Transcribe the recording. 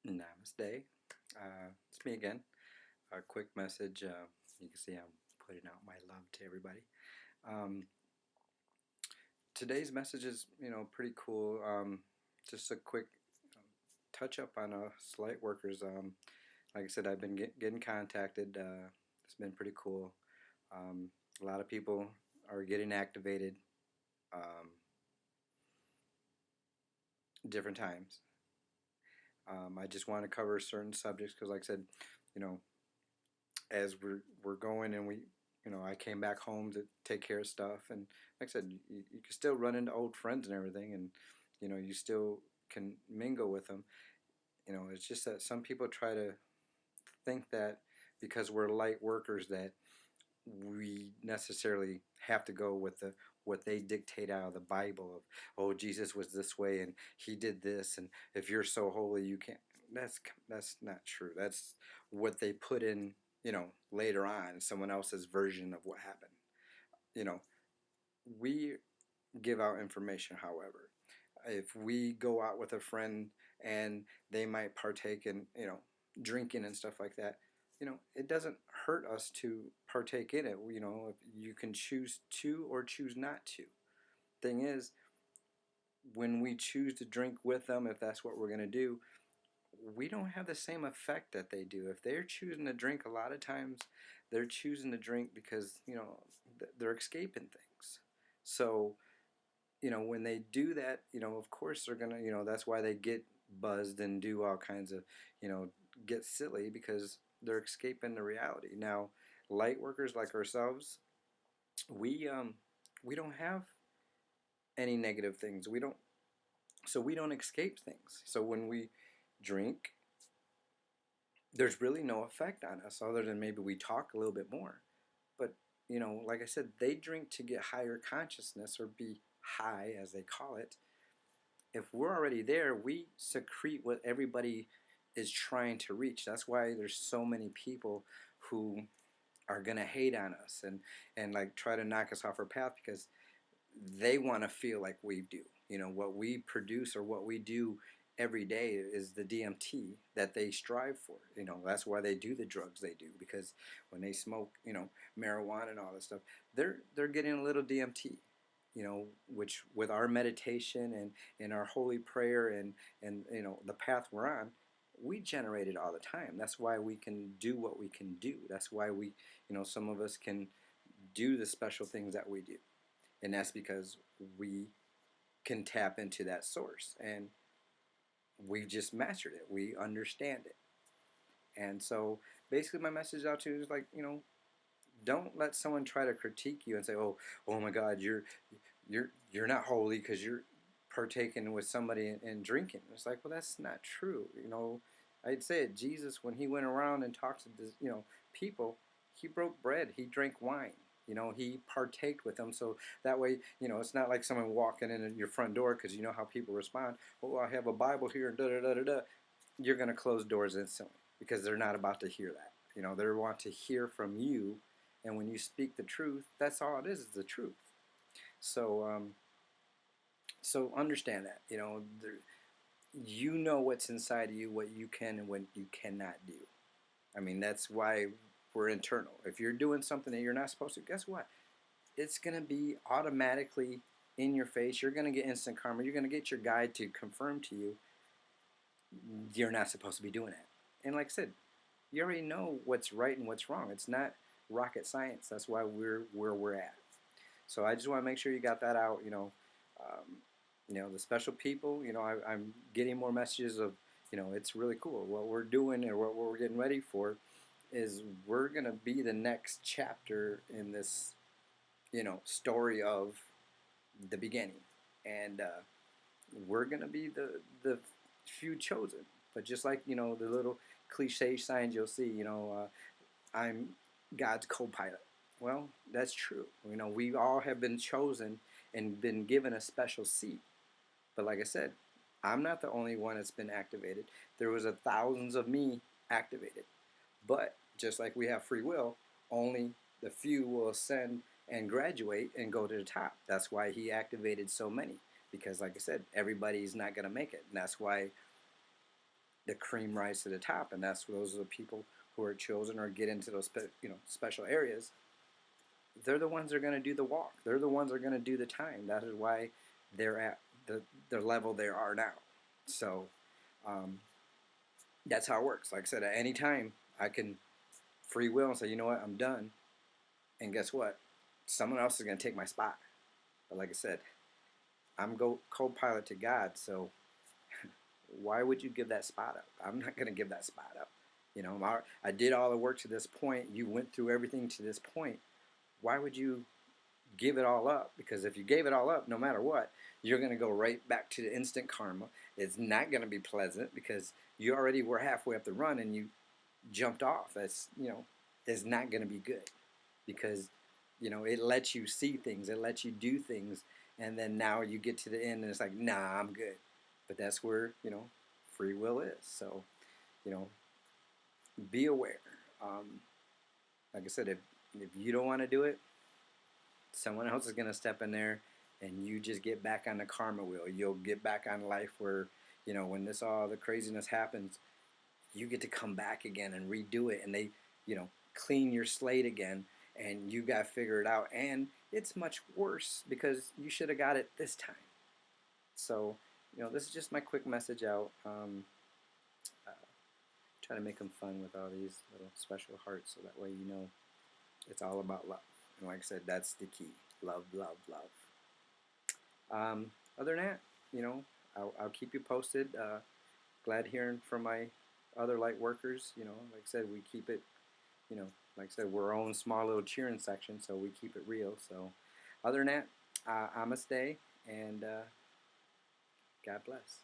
Namaste. It's me again. A quick message. You can see I'm putting out my love to everybody. Um, Today's message is, pretty cool. Just a quick touch up on Lightworkers. Like I said, I've been getting contacted. It's been pretty cool. A lot of people are getting activated different times. I just want to cover certain subjects because, like I said, you know, as we're going and I came back home to take care of stuff, and like I said, you can still run into old friends and everything, and you still can mingle with them. It's just that some people try to think that because we're light workers that we necessarily have to go with what they dictate out of the Bible of, oh, Jesus was this way and he did this, and if you're so holy you can't. That's not true. That's what they put in, later on, someone else's version of what happened. You know, we give out information, however. If we go out with a friend and they might partake in, drinking and stuff like that, it doesn't hurt us to partake in it. If you can choose to or choose not to. Thing is, when we choose to drink with them, if that's what we're going to do, we don't have the same effect that they do. If they're choosing to drink, a lot of times they're choosing to drink because, they're escaping things. So, when they do that, of course they're going to, that's why they get buzzed and do all kinds of, get silly because they're escaping the reality. Now, light workers like ourselves, we don't have any negative things. We don't escape things. So when we drink, there's really no effect on us other than maybe we talk a little bit more. But, like I said, they drink to get higher consciousness or be high, as they call it. If we're already there, we secrete what everybody is trying to reach. That's why there's so many people who are going to hate on us and like try to knock us off our path because they want to feel like we do. What we produce or what we do every day is the DMT that they strive for. That's why they do the drugs they do, because when they smoke, marijuana and all this stuff, they're getting a little DMT. Which with our meditation and our holy prayer and the path we're on, we generate it all the time. That's why we can do what we can do. That's why we, some of us can do the special things that we do. And that's because we can tap into that source. And we've just mastered it. We understand it. And so basically my message out to you is like, don't let someone try to critique you and say, oh my God, you're not holy because you're partaking with somebody and drinking. It's like, well, that's not true. I'd say it. Jesus, when he went around and talked to people, he broke bread, he drank wine. He partaked with them, so that way, it's not like someone walking in at your front door because you know how people respond. Oh, I have a Bible here, and da da da da da. You're going to close doors instantly because they're not about to hear that. They want to hear from you, and when you speak the truth, that's all it is the truth. So, so understand that. You know what's inside of you, what you can and what you cannot do. I mean, that's why we're internal. If you're doing something that you're not supposed to, guess what? It's going to be automatically in your face. You're going to get instant karma. You're going to get your guide to confirm to you you're not supposed to be doing it. And like I said, you already know what's right and what's wrong. It's not rocket science. That's why we're where we're at. So I just want to make sure you got that out. The special people. I'm getting more messages of, it's really cool what we're doing and what we're getting ready for. Is we're gonna be the next chapter in this, story of the beginning, and we're gonna be the few chosen. But just like the little cliche signs you'll see, I'm God's co-pilot. Well, that's true. We all have been chosen and been given a special seat. But like I said, I'm not the only one that's been activated. There was thousands of me activated. But just like we have free will, only the few will ascend and graduate and go to the top. That's why he activated so many. Because like I said, everybody's not going to make it. And that's why the cream rise to the top, and those are the people who are chosen or get into those special areas. They're the ones that are going to do the walk. They're the ones that are going to do the time. That is why they're at the level they are now. So that's how it works. Like I said, at any time I can free will and say, you know what, I'm done. And guess what? Someone else is going to take my spot. But like I said, I'm co-pilot to God, so why would you give that spot up? I'm not going to give that spot up. You know, I did all the work to this point. You went through everything to this point. Why would you give it all up? Because if you gave it all up, no matter what, you're going to go right back to the instant karma. It's not going to be pleasant because you already were halfway up the run and you jumped off. That's, it's not going to be good because, it lets you see things. It lets you do things. And then now you get to the end and it's like, nah, I'm good. But that's where, free will is. So, be aware. Like I said, if you don't want to do it, someone else is going to step in there and you just get back on the karma wheel. You'll get back on life where, when all the craziness happens, you get to come back again and redo it. And they, clean your slate again and you got to figure it out. And it's much worse because you should have got it this time. So, this is just my quick message out. Try to make them fun with all these little special hearts so that way it's all about love. And like I said, that's the key. Love, love, love. Other than that, I'll keep you posted. Glad hearing from my other light workers. Like I said, we keep it, like I said, we're our own small little cheering section, so we keep it real. So other than that, namaste, and God bless.